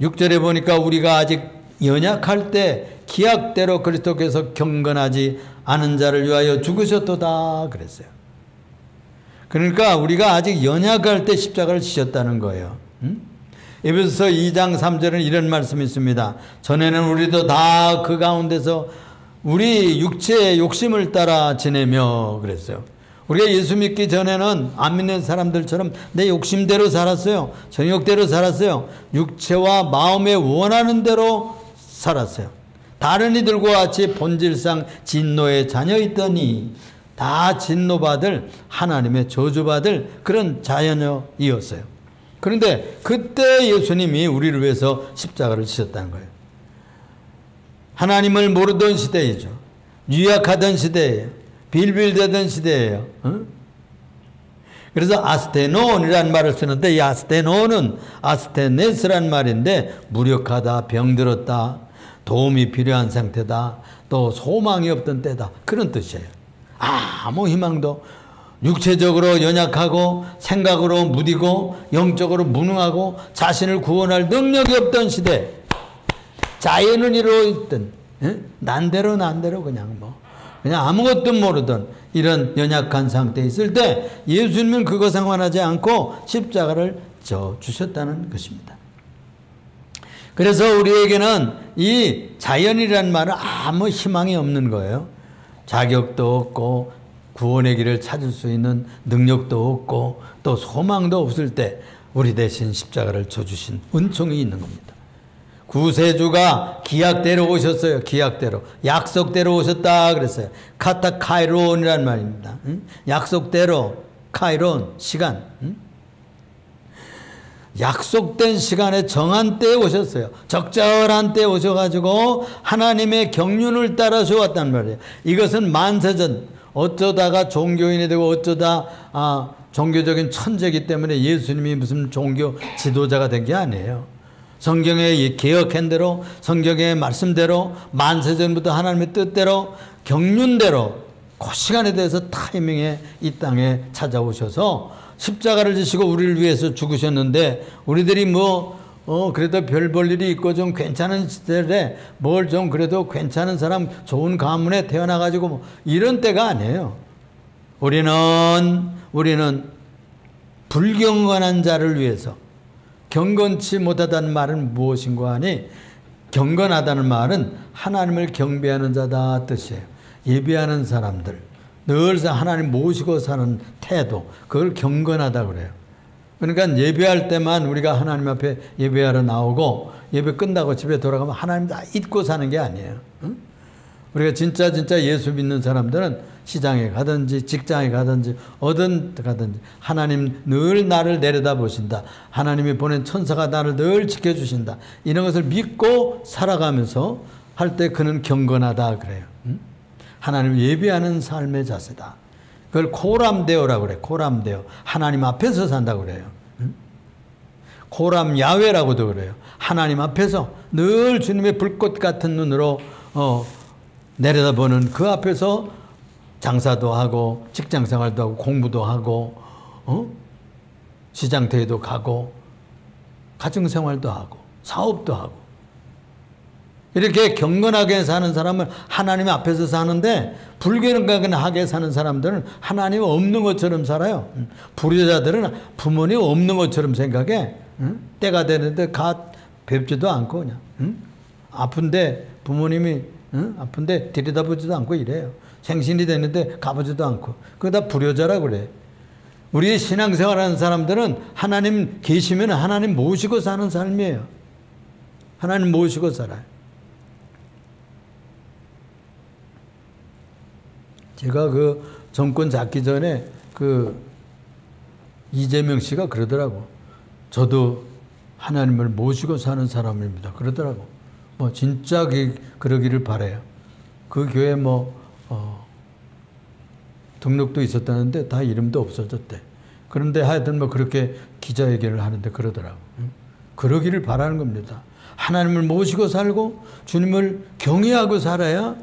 6절에 보니까 우리가 아직 연약할 때 기약대로 그리스도께서 경건하지 않은 자를 위하여 죽으셨도다 그랬어요. 그러니까 우리가 아직 연약할 때 십자가를 지셨다는 거예요. 에베소서 2장 3절은 이런 말씀이 있습니다. 전에는 우리도 다 그 가운데서 우리 육체의 욕심을 따라 지내며 그랬어요. 우리가 예수 믿기 전에는 안 믿는 사람들처럼 내 욕심대로 살았어요. 정욕대로 살았어요. 육체와 마음에 원하는 대로 살았어요. 다른 이들과 같이 본질상 진노의 자녀이더니 다 진노받을 하나님의 저주받을 그런 자녀이었어요. 그런데 그때 예수님이 우리를 위해서 십자가를 지셨다는 거예요. 하나님을 모르던 시대이죠. 유약하던 시대예요. 빌빌대던 시대예요. 그래서 아스테논이라는 말을 쓰는데 이 아스테논은 아스테네스란 말인데 무력하다, 병들었다, 도움이 필요한 상태다, 또 소망이 없던 때다 그런 뜻이에요. 아무 희망도 육체적으로 연약하고 생각으로 무디고 영적으로 무능하고 자신을 구원할 능력이 없던 시대, 자연은 이루어있던 난대로 그냥 아무것도 모르던 이런 연약한 상태에 있을 때 예수님은 그거 상관하지 않고 십자가를 져 주셨다는 것입니다. 그래서 우리에게는 이 자연이라는 말은 아무 희망이 없는 거예요. 자격도 없고 구원의 길을 찾을 수 있는 능력도 없고 또 소망도 없을 때 우리 대신 십자가를 져주신 은총이 있는 겁니다. 구세주가 기약대로 오셨어요. 기약대로. 약속대로 오셨다 그랬어요. 카타 카이론이라는 말입니다. 약속대로 카이론 시간. 약속된 시간에 정한 때에 오셨어요. 적절한 때에 오셔가지고 하나님의 경륜을 따라서 왔단 말이에요. 이것은 만세전 어쩌다가 종교인이 되고 어쩌다 종교적인 천재이기 때문에 예수님이 무슨 종교 지도자가 된 게 아니에요. 성경의 개혁한 대로 성경의 말씀대로 만세전부터 하나님의 뜻대로 경륜대로 그 시간에 대해서 타이밍에 이 땅에 찾아오셔서 십자가를 지시고 우리를 위해서 죽으셨는데 우리들이 그래도 별 볼 일이 있고 좀 괜찮은 시대에 뭘 좀 그래도 괜찮은 사람 좋은 가문에 태어나가지고 이런 때가 아니에요. 우리는 불경건한 자를 위해서 경건치 못하다는 말은 무엇인가 하니 경건하다는 말은 하나님을 경배하는 자다 뜻이에요. 예배하는 사람들 늘상 하나님 모시고 사는 태도 그걸 경건하다 그래요. 그러니까 예배할 때만 우리가 하나님 앞에 예배하러 나오고 예배 끝나고 집에 돌아가면 하나님 다 잊고 사는 게 아니에요. 응? 우리가 진짜 예수 믿는 사람들은 시장에 가든지 직장에 가든지 어딘 가든지 하나님 늘 나를 내려다보신다. 하나님이 보낸 천사가 나를 늘 지켜주신다. 이런 것을 믿고 살아가면서 할 때 그는 경건하다 그래요. 응? 하나님을 예배하는 삶의 자세다. 그걸 코람데오라고 그래요. 코람데오. 하나님 앞에서 산다고 그래요. 응? 코람 야훼라고도 그래요. 하나님 앞에서 늘 주님의 불꽃 같은 눈으로 내려다보는 그 앞에서 장사도 하고 직장생활도 하고 공부도 하고 시장대회도 가고 가정생활도 하고 사업도 하고 이렇게 경건하게 사는 사람은 하나님 앞에서 사는데 불경건하게 사는 사람들은 하나님 없는 것처럼 살아요. 불효자들은 부모님 없는 것처럼 생각해. 때가 되는데 뵙지도 않고 그냥 아픈데 부모님이 아픈데 들여다보지도 않고 이래요. 생신이 됐는데 가보지도 않고. 그거 다 불효자라고 그래. 우리 신앙생활하는 사람들은 하나님 계시면 하나님 모시고 사는 삶이에요. 하나님 모시고 살아요. 제가 그 정권 잡기 전에 이재명 씨가 그러더라고. 저도 하나님을 모시고 사는 사람입니다. 그러더라고. 진짜 그러기를 바라요. 그 교회 등록도 있었다는데 다 이름도 없어졌대. 그런데 하여튼 그렇게 기자회견을 하는데 그러더라고. 그러기를 바라는 겁니다. 하나님을 모시고 살고 주님을 경외하고 살아야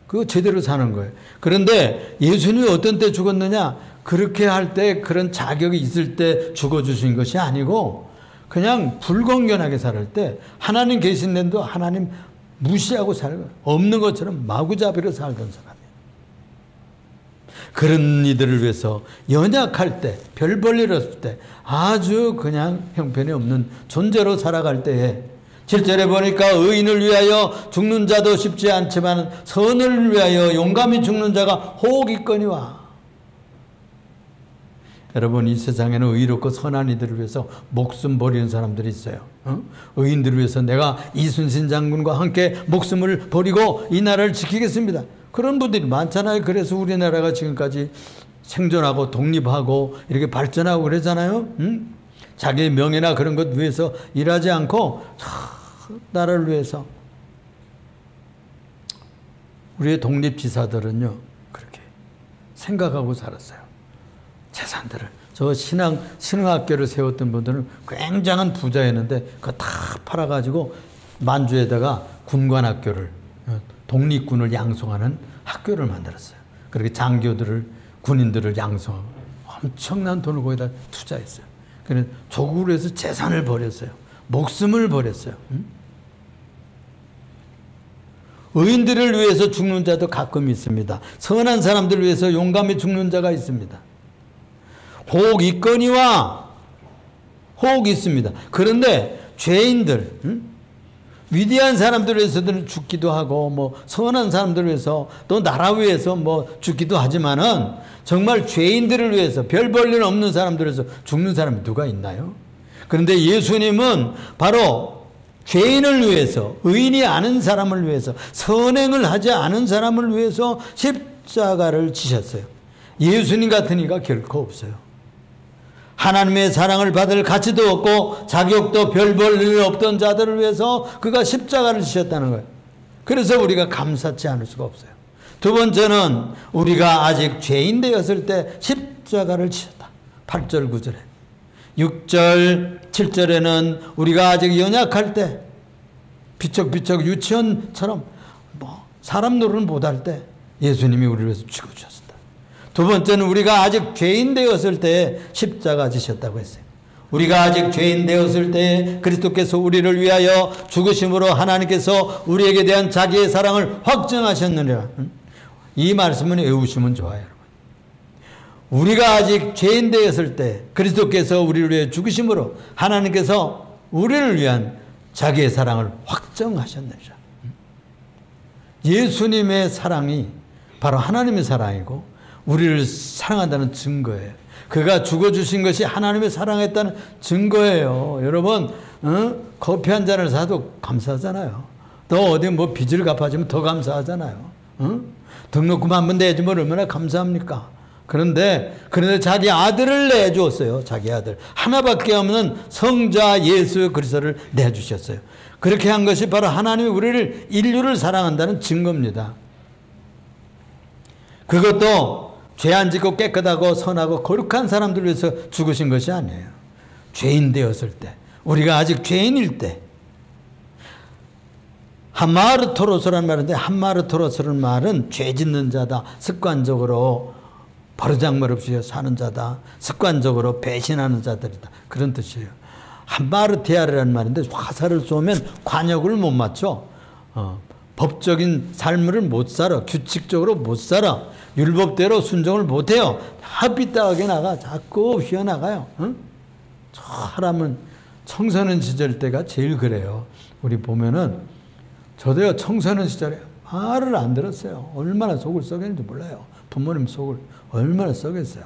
그거 제대로 사는 거예요. 그런데 예수님이 어떤 때 죽었느냐? 그렇게 할 때 그런 자격이 있을 때 죽어주신 것이 아니고 그냥 불건전하게 살 때 하나님 계신 데도 하나님 무시하고 살고 없는 것처럼 마구잡이로 살던 사람이에요. 그런 이들을 위해서 연약할 때, 별 볼 일 없을 때 아주 그냥 형편이 없는 존재로 살아갈 때에 7절에 보니까 의인을 위하여 죽는 자도 쉽지 않지만 선을 위하여 용감히 죽는 자가 혹 있거니와. 여러분, 이 세상에는 의롭고 선한 이들을 위해서 목숨 버리는 사람들이 있어요. 의인들을 위해서 내가 이순신 장군과 함께 목숨을 버리고 이 나라를 지키겠습니다. 그런 분들이 많잖아요. 그래서 우리나라가 지금까지 생존하고 독립하고 이렇게 발전하고 그러잖아요. 자기의 명예나 그런 것 위해서 일하지 않고 나라를 위해서. 우리의 독립지사들은요 그렇게 생각하고 살았어요. 재산들을. 저 신흥학교를 세웠던 분들은 굉장한 부자였는데 그거 다 팔아가지고 만주에다가 군관학교를, 독립군을 양성하는 학교를 만들었어요. 그렇게 장교들을, 군인들을 양성하고 엄청난 돈을 거기다 투자했어요. 그래서 조국을 위해서 재산을 버렸어요. 목숨을 버렸어요. 의인들을 위해서 죽는 자도 가끔 있습니다. 선한 사람들을 위해서 용감히 죽는 자가 있습니다. 혹 있거니와, 혹 있습니다. 그런데 죄인들, 위대한 사람들을 위해서는 죽기도 하고 뭐 선한 사람들을 위해서 또 나라 위해서 뭐 죽기도 하지만은 정말 죄인들을 위해서 별 볼 일 없는 사람들을 위해서 죽는 사람이 누가 있나요? 그런데 예수님은 바로 죄인을 위해서, 의인이 아닌 사람을 위해서, 선행을 하지 않은 사람을 위해서 십자가를 지셨어요. 예수님 같은 이가 결코 없어요. 하나님의 사랑을 받을 가치도 없고 자격도 별 볼 일 없던 자들을 위해서 그가 십자가를 지셨다는 거예요. 그래서 우리가 감사치 않을 수가 없어요. 두 번째는 우리가 아직 죄인 되었을 때 십자가를 지셨다. 8절 9절에. 6절 7절에는 우리가 아직 연약할 때, 비척비척 유치원처럼 뭐 사람 노릇을 못할 때 예수님이 우리를 위해서 죽어주셨습니다. 두 번째는 우리가 아직 죄인 되었을 때 십자가 지셨다고 했어요. 우리가 아직 죄인 되었을 때 그리스도께서 우리를 위하여 죽으심으로 하나님께서 우리에게 대한 자기의 사랑을 확증하셨느니라. 이 말씀은 외우시면 좋아요, 여러분. 우리가 아직 죄인 되었을 때 그리스도께서 우리를 위해 죽으심으로 하나님께서 우리를 위한 자기의 사랑을 확정하셨느니라. 예수님의 사랑이 바로 하나님의 사랑이고 우리를 사랑한다는 증거예요. 그가 죽어주신 것이 하나님의 사랑했다는 증거예요. 여러분, 커피 한 잔을 사도 감사하잖아요. 또 어디 뭐 빚을 갚아주면 더 감사하잖아요. 등록금 한 번 내주면 얼마나 감사합니까? 그런데 자기 아들을 내주었어요. 자기 아들. 하나밖에 없는 성자 예수 그리스도를 내주셨어요. 그렇게 한 것이 바로 하나님이 우리를, 인류를 사랑한다는 증거입니다. 그것도 죄 안 짓고 깨끗하고 선하고 거룩한 사람들을 위해서 죽으신 것이 아니에요. 죄인 되었을 때, 우리가 아직 죄인일 때. 한마르토로스라는 말인데, 한마르토로스라는 말은 죄 짓는 자다, 습관적으로 버르장머리 없이 사는 자다, 습관적으로 배신하는 자들이다, 그런 뜻이에요. 한마르티아르라는 말인데 화살을 쏘면 관역을 못 맞춰, 법적인 삶을 못 살아, 규칙적으로 못 살아, 율법대로 순종을 못해요. 삐딱하게 나가, 자꾸 휘어나가요. 사람은 청소년 시절 때가 제일 그래요. 우리 보면은 저도요, 청소년 시절에 말을 안 들었어요. 얼마나 속을 썩였는지 몰라요. 부모님 속을 얼마나 썩였어요.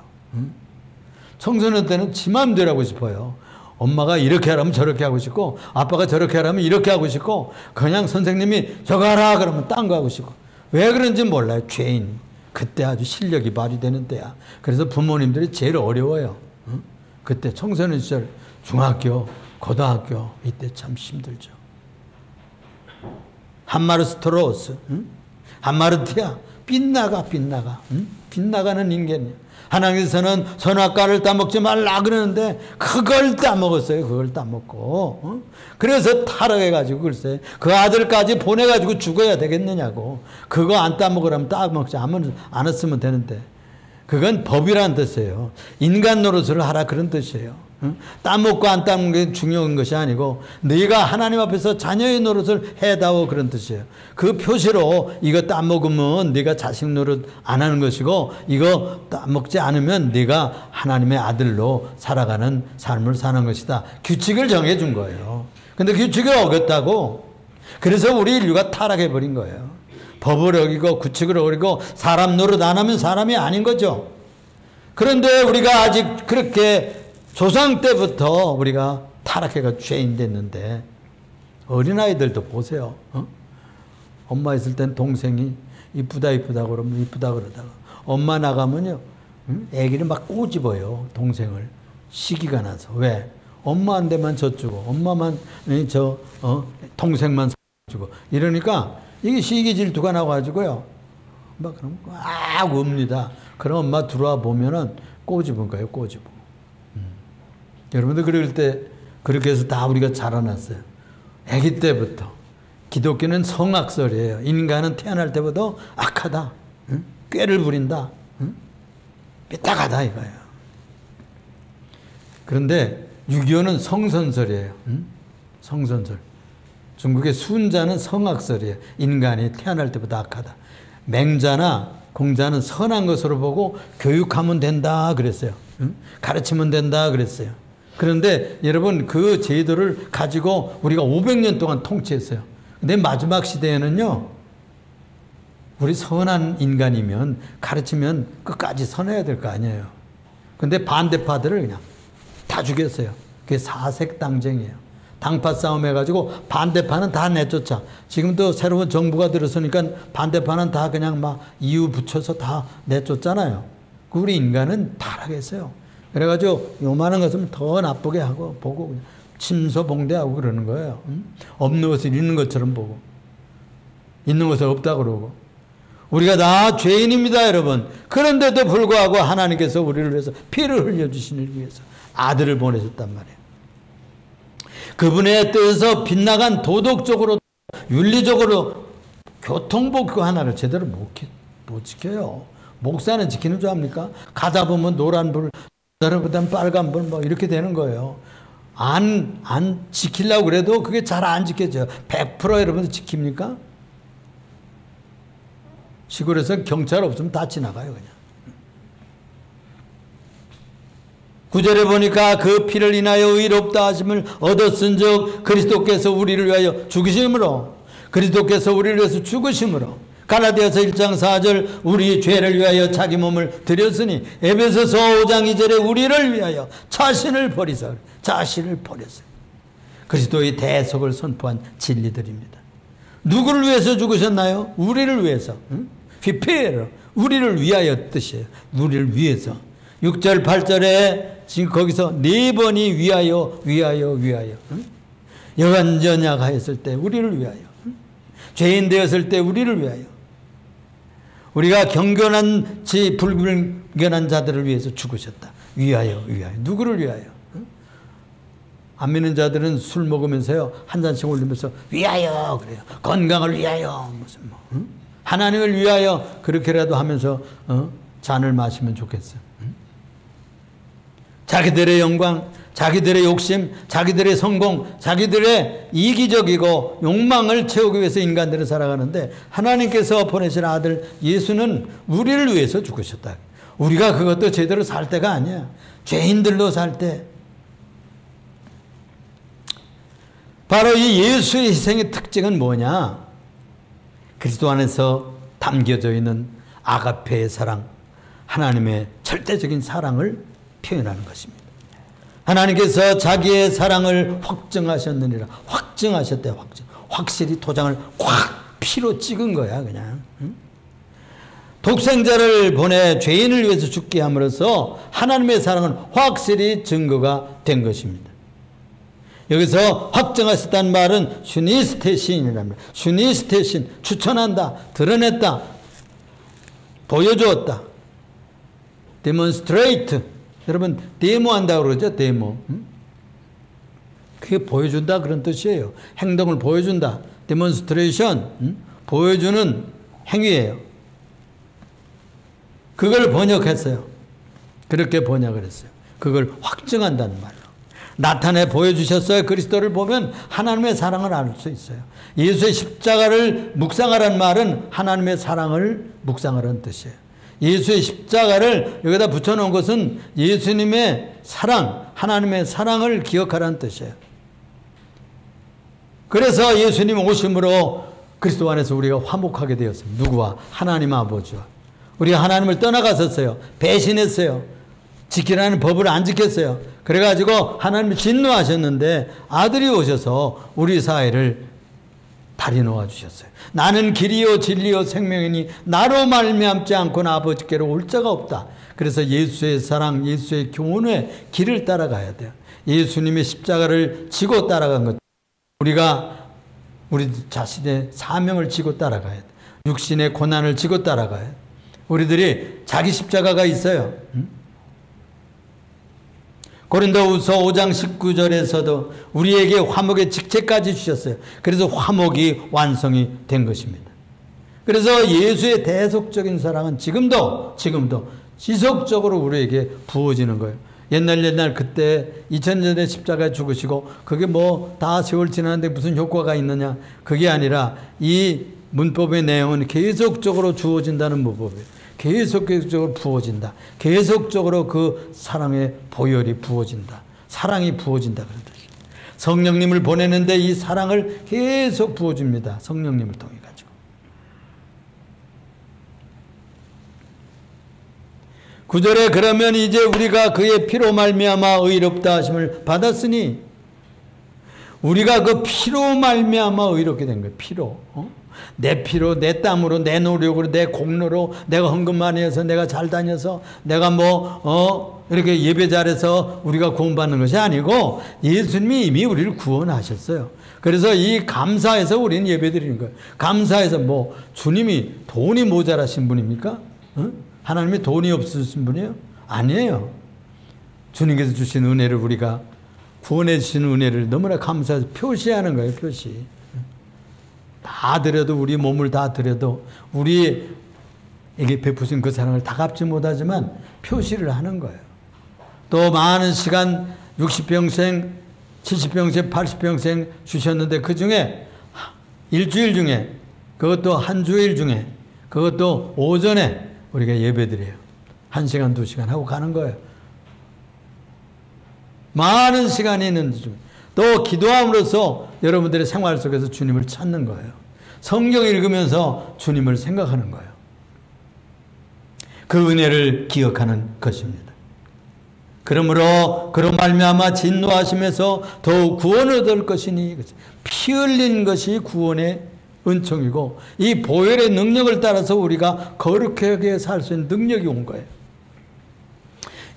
청소년 때는 지 마음대로 하고 싶어요. 엄마가 이렇게 하라면 저렇게 하고 싶고, 아빠가 저렇게 하라면 이렇게 하고 싶고, 그냥 선생님이 저거 하라 그러면 딴 거 하고 싶고. 왜 그런지 몰라요. 죄인. 그때 아주 실력이 발휘되는 때야. 그래서 부모님들이 제일 어려워요. 그때 청소년 시절, 중학교, 고등학교, 이때 참 힘들죠. 한마르스토로스, 한마르티아, 빗나가. 빗나가는 인간이에요. 하나님께서는 선악과를 따먹지 말라 그러는데 그걸 따먹었어요. 그걸 따먹고. 그래서 타락해가지고 글쎄 그 아들까지 보내가지고 죽어야 되겠느냐고. 그거 안 따먹으라면 따먹지 않았으면 되는데. 그건 법이라는 뜻이에요. 인간 노릇을 하라 그런 뜻이에요. 따먹고 안 따먹는 게 중요한 것이 아니고 네가 하나님 앞에서 자녀의 노릇을 해다오 그런 뜻이에요. 그 표시로 이거 따먹으면 네가 자식 노릇 안 하는 것이고 이거 따먹지 않으면 네가 하나님의 아들로 살아가는 삶을 사는 것이다. 규칙을 정해준 거예요. 근데 규칙을 어겼다고 그래서 우리 인류가 타락해버린 거예요. 법을 어기고 규칙을 어기고 사람 노릇 안 하면 사람이 아닌 거죠. 그런데 우리가 아직 그렇게 조상 때부터 우리가 타락해가 죄인 됐는데 어린아이들도 보세요. 엄마 있을 땐 동생이 이쁘다 그러면 이쁘다 그러다가 엄마 나가면요 애기를 막 꼬집어요. 동생을 시기가 나서. 왜? 엄마한테만 져주고 엄마만 동생만 주고 이러니까 이게 시기 질투가 나가지고요 막 그럼 웁니다. 그럼 엄마 들어와 보면은 꼬집은 거예요. 꼬집어. 여러분들 그럴 때 그렇게 해서 다 우리가 자라났어요. 아기 때부터. 기독교는 성악설이에요. 인간은 태어날 때부터 악하다. 꾀를 부린다. 삐딱하다 이거예요. 그런데 6.25는 성선설이에요. 성선설. 중국의 순자는 성악설이에요. 인간이 태어날 때부터 악하다. 맹자나 공자는 선한 것으로 보고 교육하면 된다 그랬어요. 가르치면 된다 그랬어요. 그런데 여러분 그 제도를 가지고 우리가 500년 동안 통치했어요. 근데 마지막 시대에는요 우리 선한 인간이면 가르치면 끝까지 선해야 될 거 아니에요. 근데 반대파들을 그냥 다 죽였어요. 그게 사색당쟁이에요. 당파 싸움 해가지고 반대파는 다 내쫓아. 지금 또 새로운 정부가 들어서니까 반대파는 다 그냥 막 이유 붙여서 다 내쫓잖아요. 우리 인간은 타락했어요. 그래가지고 요만한 것은 더 나쁘게 하고 보고 침소봉대하고 그러는 거예요. 없는 것을 있는 것처럼 보고 있는 것을 없다 그러고 우리가 다 죄인입니다 여러분. 그런데도 불구하고 하나님께서 우리를 위해서 피를 흘려주시기 위해서 아들을 보내셨단 말이에요. 그분의 뜻에서 빗나간 도덕적으로 윤리적으로 교통법 그 하나를 제대로 못 지켜요. 목사는 지키는 줄 압니까? 가다 보면 노란불 그다음 빨간불 뭐 이렇게 되는 거예요. 안 지키려고 그래도 그게 잘 안 지켜져요. 100% 여러분들 지킵니까? 시골에서 경찰 없으면 다 지나가요 그냥. 9절에 보니까 그 피를 인하여 의롭다 하심을 얻었은즉 그리스도께서 우리를 위하여 죽으심으로 그리스도께서 우리를 위해서 죽으심으로 갈라디아서 1장 4절 우리 죄를 위하여 자기 몸을 드렸으니 에베소서 5장 2절에 우리를 위하여 자신을 버렸어요. 그리스도의 대속을 선포한 진리들입니다. 누구를 위해서 죽으셨나요? 우리를 위해서. 피페르 우리를 위하여 뜻이에요. 우리를 위해서. 6절 8절에 지금 거기서 4번이 위하여 여간전야가했을 때 우리를 위하여 죄인 되었을 때 우리를 위하여 우리가 경건한 불경건한 자들을 위해서 죽으셨다. 위하여 누구를 위하여? 안 믿는 자들은 술 먹으면서요 한 잔씩 올리면서 위하여 그래요. 건강을 위하여 무슨 뭐 하나님을 위하여 그렇게라도 하면서 잔을 마시면 좋겠어요. 자기들의 영광, 자기들의 욕심, 자기들의 성공, 자기들의 이기적이고 욕망을 채우기 위해서 인간들은 살아가는데 하나님께서 보내신 아들 예수는 우리를 위해서 죽으셨다. 우리가 그것도 제대로 살 때가 아니야. 죄인들로 살 때. 바로 이 예수의 희생의 특징은 뭐냐? 그리스도 안에서 담겨져 있는 아가페의 사랑, 하나님의 절대적인 사랑을 표현하는 것입니다. 하나님께서 자기의 사랑을 확증하셨느니라. 확증하셨대. 확실히 도장을 꽉 피로 찍은 거야 그냥. 독생자를 보내 죄인을 위해서 죽게 함으로써 하나님의 사랑은 확실히 증거가 된 것입니다. 여기서 확증하셨다는 말은 슈니스테신이랍니다. 슈니스테신 추천한다, 드러냈다, 보여주었다. 데몬스트레이트 여러분 데모한다고 그러죠. 데모. 그게 보여준다 그런 뜻이에요. 행동을 보여준다. 데몬스트레이션 보여주는 행위예요. 그걸 번역했어요. 그렇게 번역을 했어요. 그걸 확증한다는 말로. 나타내 보여주셨어요. 그리스도를 보면 하나님의 사랑을 알 수 있어요. 예수의 십자가를 묵상하라는 말은 하나님의 사랑을 묵상하라는 뜻이에요. 예수의 십자가를 여기다 붙여놓은 것은 예수님의 사랑, 하나님의 사랑을 기억하라는 뜻이에요. 그래서 예수님 오심으로 그리스도 안에서 우리가 화목하게 되었습니다. 누구와? 하나님 아버지와. 우리가 하나님을 떠나갔었어요. 배신했어요. 지키라는 법을 안 지켰어요. 그래가지고 하나님이 진노하셨는데 아들이 오셔서 우리 사이를 다리 놓아 주셨어요. 나는 길이요 진리요 생명이니 나로 말미암지 않고는 아버지께로 올 자가 없다. 그래서 예수의 사랑, 예수의 교훈의 길을 따라가야 돼요. 예수님의 십자가를 지고 따라간 것. 우리가 우리 자신의 사명을 지고 따라가야 돼. 육신의 고난을 지고 따라가야 돼. 우리들이 자기 십자가가 있어요. 고린도후서 5장 19절에서도 우리에게 화목의 직책까지 주셨어요. 그래서 화목이 완성이 된 것입니다. 그래서 예수의 대속적인 사랑은 지금도 지속적으로 우리에게 부어지는 거예요. 옛날 그때 2000년 전에 십자가에 죽으시고 그게 뭐 다 세월 지났는데 무슨 효과가 있느냐, 그게 아니라 이 문법의 내용은 계속적으로 주어진다는 문법이에요. 계속적으로 부어진다. 계속적으로 그 사랑의 보혈이 부어진다. 사랑이 부어진다. 그런 뜻이에요. 성령님을 보내는데 이 사랑을 계속 부어줍니다. 성령님을 통해 가지고. 구절에 그러면 이제 우리가 그의 피로 말미암아 의롭다 하심을 받았으니, 우리가 그 피로 말미암아 의롭게 된 거예요. 피로. 내 피로, 내 땀으로, 내 노력으로, 내 공로로, 내가 헌금 많이 해서, 내가 잘 다녀서, 내가 이렇게 예배 잘해서 우리가 구원받는 것이 아니고 예수님이 이미 우리를 구원하셨어요. 그래서 이 감사해서 우리는 예배 드리는 거예요. 감사해서 주님이 돈이 모자라신 분입니까? 하나님이 돈이 없으신 분이에요? 아니에요. 주님께서 주신 은혜를 우리가 구원해 주신 은혜를 너무나 감사해서 표시하는 거예요. 표시. 다 드려도, 우리 몸을 다 드려도 우리에게 베푸신 그 사랑을 다 갚지 못하지만 표시를 하는 거예요. 또 많은 시간 60평생, 70평생, 80평생 주셨는데 그 중에 일주일 중에, 그것도 한 주일 중에, 그것도 오전에 우리가 예배드려요. 1시간, 2시간 하고 가는 거예요. 많은 시간이 있는데 또 기도함으로써 여러분들의 생활 속에서 주님을 찾는 거예요. 성경 읽으면서 주님을 생각하는 거예요. 그 은혜를 기억하는 것입니다. 그러므로 그로 말미암아 진노하심에서 더욱 구원을 얻을 것이니, 피 흘린 것이 구원의 은총이고 이 보혈의 능력을 따라서 우리가 거룩하게 살 수 있는 능력이 온 거예요.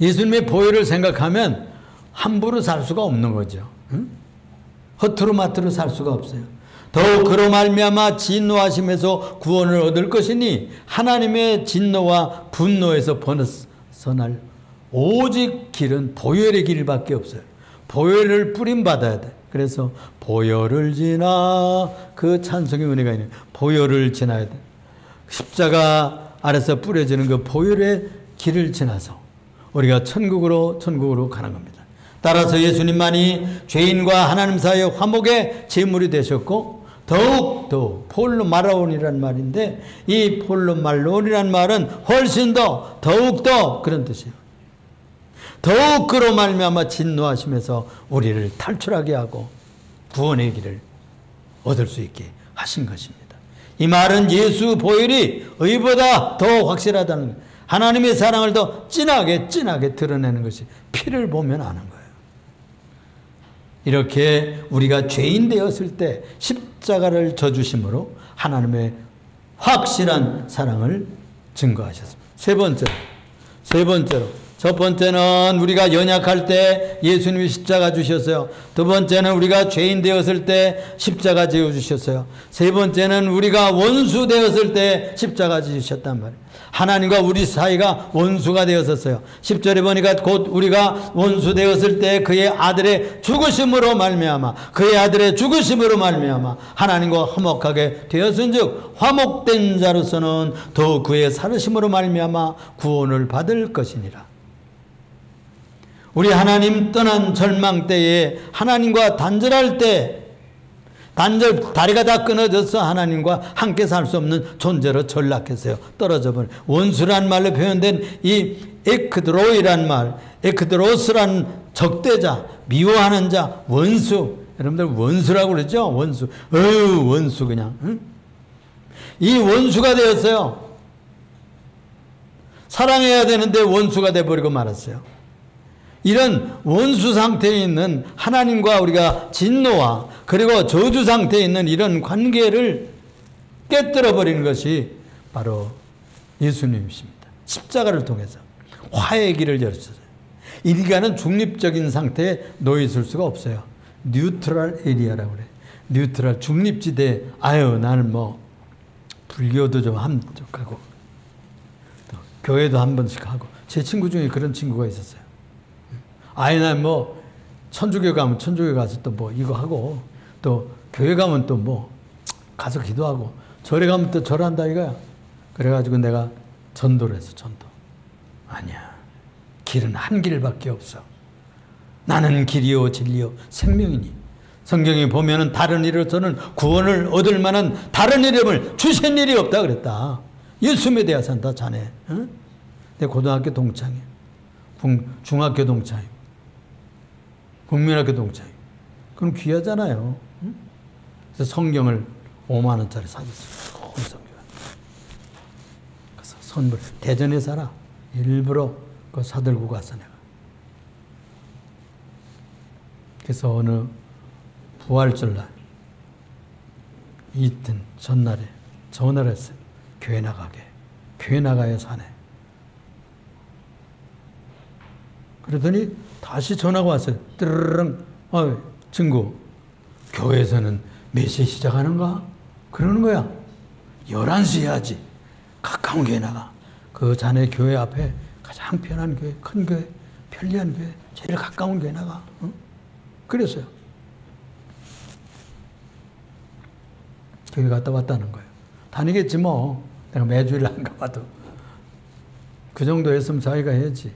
예수님의 보혈을 생각하면 함부로 살 수가 없는 거죠. 허투루마투루 살 수가 없어요. 더욱 그로 말미암아 진노하심에서 구원을 얻을 것이니 하나님의 진노와 분노에서 벗어날 오직 길은 보혈의 길밖에 없어요. 보혈을 뿌림받아야 돼. 그래서 보혈을 지나, 그 찬송의 은혜가 있는 보혈을 지나야 돼. 십자가 아래서 뿌려지는 그 보혈의 길을 지나서 우리가 천국으로 가는 겁니다. 따라서 예수님만이 죄인과 하나님 사이의 화목의 제물이 되셨고, 더욱 폴로 말라온이라는 말인데, 이 폴로 말라온이라는 말은 훨씬 더, 더욱 더 그런 뜻이에요. 더욱 그로 말미암아 진노하시면서 우리를 탈출하게 하고 구원의 길을 얻을 수 있게 하신 것입니다. 이 말은 예수 보혈이 의보다 더 확실하다는 거예요. 하나님의 사랑을 더 진하게 드러내는 것이 피를 보면 아는 거예요. 이렇게 우리가 죄인 되었을 때 십자가를 져주심으로 하나님의 확실한 사랑을 증거하셨습니다. 세 번째로 첫 번째는 우리가 연약할 때 예수님이 십자가 주셨어요. 두 번째는 우리가 죄인 되었을 때 십자가 지어주셨어요. 세 번째는 우리가 원수 되었을 때 십자가 지으셨단 말이에요. 하나님과 우리 사이가 원수가 되었었어요. 10절에 보니까 곧 우리가 원수 되었을 때 그의 아들의 죽으심으로 말미암아, 그의 아들의 죽으심으로 말미암아 하나님과 화목하게 되었은즉 화목된 자로서는 더욱 그의 살으심으로 말미암아 구원을 받을 것이니라. 우리 하나님 떠난 절망 때에 하나님과 단절할 때 다리가 다 끊어져서 하나님과 함께 살 수 없는 존재로 전락했어요. 떨어져 버린 원수란 말로 표현된 이 에크드로이란 말, 에크드로스란 적대자, 미워하는 자, 원수. 여러분들 원수라고 그러죠? 원수. 원수 그냥. 응? 이 원수가 되었어요. 사랑해야 되는데 원수가 돼버리고 말았어요. 이런 원수 상태에 있는 하나님과 우리가 진노와 그리고 저주 상태에 있는 이런 관계를 깨뜨려 버리는 것이 바로 예수님이십니다. 십자가를 통해서 화해의 길을 열었어요. 인간은 중립적인 상태에 놓여 있을 수가 없어요. 뉴트럴 에리아라고 그래요. 뉴트럴 중립지대. 나는 뭐 불교도 좀 함족하고 또 교회도 한 번씩 하고. 제 친구 중에 그런 친구가 있었어요. 난 뭐 천주교 가면 천주교 가서 또 뭐 이거 하고 또 교회 가면 또 뭐 가서 기도하고 절에 가면 또 절한다 이거야. 그래가지고 내가 전도를 해서 전도. 아니야. 길은 한 길밖에 없어. 나는 길이요 진리요 생명이니. 성경에 보면은 다른 이로서는 구원을 얻을 만한 다른 이름을 주신 일이 없다 그랬다. 예수 믿어야 산다 자네. 응? 내 고등학교 동창이야. 중학교 동창이야. 국민학교 동창이야. 그럼 귀하잖아요. 응? 그래서 성경을 5만 원짜리 사줬어요. 큰 성경. 그래서 선물 대전에 살아. 일부러 그거 사들고 갔어 내가. 그래서 어느 부활절날 이튿 전날에 전화를 했어요. 교회 나가게. 교회 나가야 사네. 그러더니 다시 전화가 왔어요. 뜨르릉. 친구 교회에서는 몇 시에 시작하는가? 그러는 거야. 11시 해야지. 가까운 교회 나가. 그 자네 교회 앞에 가장 편한 교회, 큰 교회, 편리한 교회, 제일 가까운 교회 나가. 응? 그랬어요. 교회 갔다 왔다는 거예요. 다니겠지 뭐. 내가 매주일 안 가봐도. 그 정도 했으면 자기가 해야지.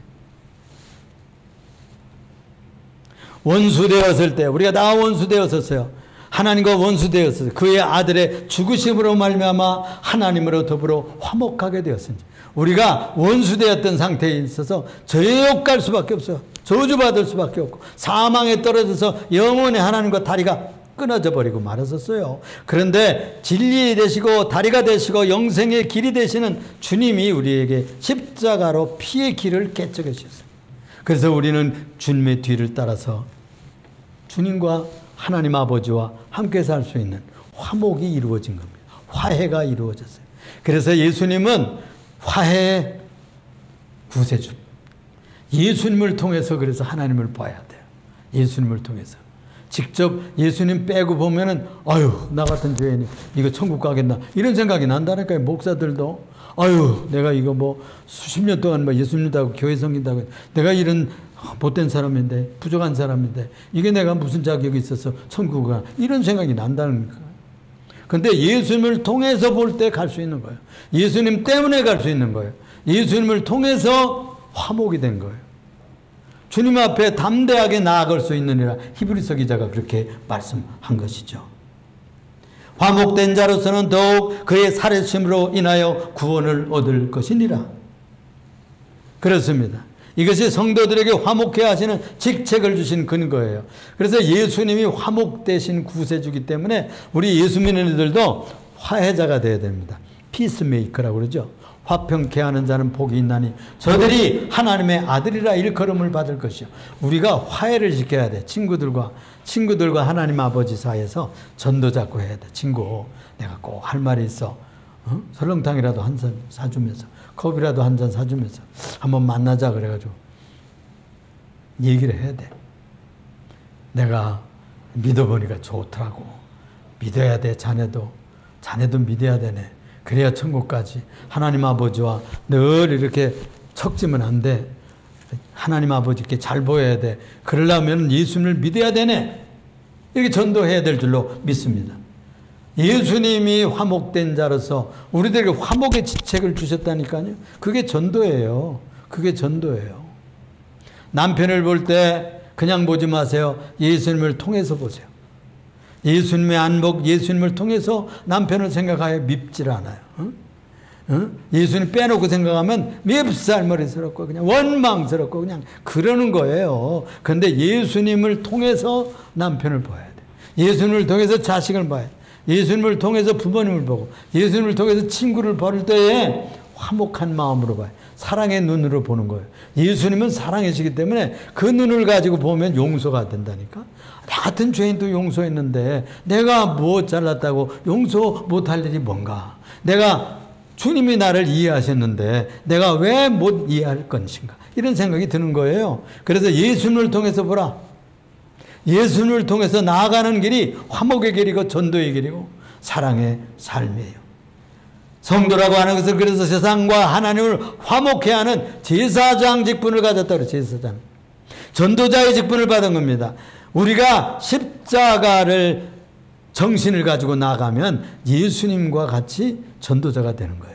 원수 되었을 때 우리가 다 원수 되었었어요. 하나님과 원수 되었어요. 그의 아들의 죽으심으로 말미암아 하나님으로 더불어 화목하게 되었으니 우리가 원수 되었던 상태에 있어서 저욕 갈 수밖에 없어요. 저주받을 수밖에 없고 사망에 떨어져서 영원히 하나님과 다리가 끊어져 버리고 말았었어요. 그런데 진리 되시고 다리가 되시고 영생의 길이 되시는 주님이 우리에게 십자가로 피의 길을 깨뜨려 주셨어요. 그래서 우리는 주님의 뒤를 따라서 주님과 하나님 아버지와 함께 살 수 있는 화목이 이루어진 겁니다. 화해가 이루어졌어요. 그래서 예수님은 화해의 구세주. 예수님을 통해서 그래서 하나님을 봐야 돼요. 예수님을 통해서. 직접 예수님 빼고 보면은 나 같은 죄인이 이거 천국 가겠나 이런 생각이 난다니까요. 목사들도 내가 이거 뭐 수십 년 동안 뭐 예수 믿다고 교회 섬긴다고 내가 이런 못된 사람인데 부족한 사람인데 이게 내가 무슨 자격이 있어서 천국 가 이런 생각이 난다는 거예요. 그런데 예수님을 통해서 볼 때 갈 수 있는 거예요. 예수님 때문에 갈 수 있는 거예요. 예수님을 통해서 화목이 된 거예요. 주님 앞에 담대하게 나아갈 수 있느니라 히브리서 기자가 그렇게 말씀한 것이죠. 화목된 자로서는 더욱 그의 살해심으로 인하여 구원을 얻을 것이니라. 그렇습니다. 이것이 성도들에게 화목해 하시는 직책을 주신 근거예요. 그래서 예수님이 화목되신 구세주기 때문에 우리 예수 믿는 이들도 화해자가 되어야 됩니다. 피스메이커라고 그러죠. 화평케 하는 자는 복이 있나니 저들이 하나님의 아들이라 일컬음을 받을 것이요. 우리가 화해를 지켜야 돼. 친구들과 하나님 아버지 사이에서 전도 잡고 해야 돼. 친구 내가 꼭 할 말이 있어. 설렁탕이라도 한 잔 사주면서 컵이라도 한 잔 사주면서 한번 만나자 그래가지고 얘기를 해야 돼. 내가 믿어보니까 좋더라고. 믿어야 돼. 자네도 믿어야 되네. 그래야 천국까지. 하나님 아버지와 늘 이렇게 척지면 안 돼. 하나님 아버지께 잘 보여야 돼. 그러려면 예수님을 믿어야 되네. 이렇게 전도해야 될 줄로 믿습니다. 예수님이 화목된 자로서 우리들에게 화목의 지책을 주셨다니까요. 그게 전도예요. 그게 전도예요. 남편을 볼 때 그냥 보지 마세요. 예수님을 통해서 보세요. 예수님의 안복, 예수님을 통해서 남편을 생각하여 밉질 않아요. 예수님 빼놓고 생각하면 밉살머리스럽고 그냥 원망스럽고 그냥 그러는 거예요. 그런데 예수님을 통해서 남편을 봐야 돼. 예수님을 통해서 자식을 봐야 돼. 예수님을 통해서 부모님을 보고 예수님을 통해서 친구를 볼 때에 화목한 마음으로 봐요. 사랑의 눈으로 보는 거예요. 예수님은 사랑이시기 때문에 그 눈을 가지고 보면 용서가 된다니까. 나 같은 죄인도 용서했는데 내가 뭐 잘났다고 용서 못할 일이 뭔가. 내가 주님이 나를 이해하셨는데 내가 왜 못 이해할 것인가. 이런 생각이 드는 거예요. 그래서 예수님을 통해서 보라. 예수님을 통해서 나아가는 길이 화목의 길이고 전도의 길이고 사랑의 삶이에요. 성도라고 하는 것은 그래서 세상과 하나님을 화목해 하는 제사장 직분을 가졌다고 그래요. 제사장. 전도자의 직분을 받은 겁니다. 우리가 십자가를 정신을 가지고 나가면 예수님과 같이 전도자가 되는 거예요.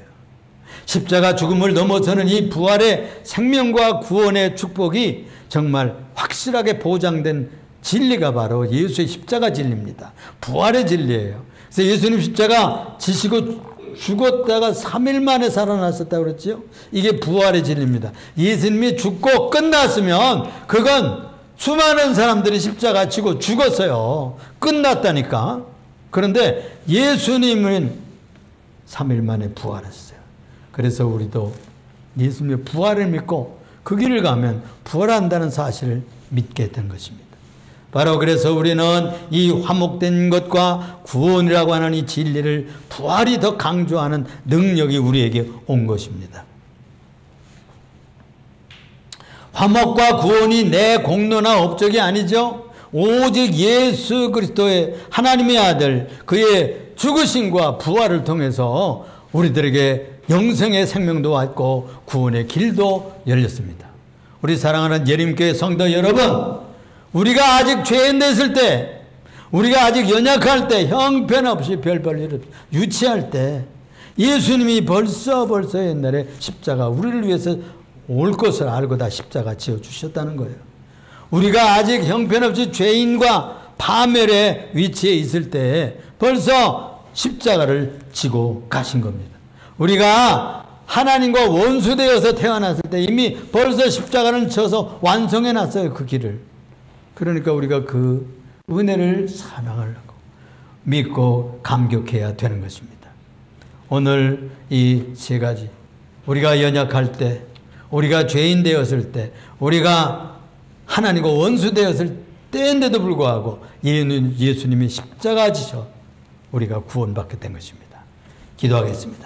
십자가 죽음을 넘어서는 이 부활의 생명과 구원의 축복이 정말 확실하게 보장된 진리가 바로 예수의 십자가 진리입니다. 부활의 진리예요. 그래서 예수님 십자가 지시고 죽었다가 3일 만에 살아났었다고 그랬죠. 이게 부활의 진리입니다. 예수님이 죽고 끝났으면 그건 수많은 사람들이 십자가 지고 죽었어요. 끝났다니까. 그런데 예수님은 3일 만에 부활했어요. 그래서 우리도 예수님의 부활을 믿고 그 길을 가면 부활한다는 사실을 믿게 된 것입니다. 바로 그래서 우리는 이 화목된 것과 구원이라고 하는 이 진리를 부활이 더 강조하는 능력이 우리에게 온 것입니다. 화목과 구원이 내 공로나 업적이 아니죠. 오직 예수 그리스도의 하나님의 아들 그의 죽으심과 부활을 통해서 우리들에게 영생의 생명도 왔고 구원의 길도 열렸습니다. 우리 사랑하는 예림교회 성도 여러분, 우리가 아직 죄인 됐을 때, 우리가 아직 연약할 때, 형편없이 별 볼 일 없이 유치할 때 예수님이 벌써 옛날에 십자가 우리를 위해서 올 것을 알고 다 십자가 지어주셨다는 거예요. 우리가 아직 형편없이 죄인과 파멸의 위치에 있을 때 벌써 십자가를 지고 가신 겁니다. 우리가 하나님과 원수되어서 태어났을 때 이미 벌써 십자가를 져서 완성해 놨어요. 그 길을. 그러니까 우리가 그 은혜를 사랑하려고 믿고 감격해야 되는 것입니다. 오늘 이 세 가지, 우리가 연약할 때, 우리가 죄인 되었을 때, 우리가 하나님과 원수 되었을 때인데도 불구하고 예수님이 십자가 지셔 우리가 구원받게 된 것입니다. 기도하겠습니다.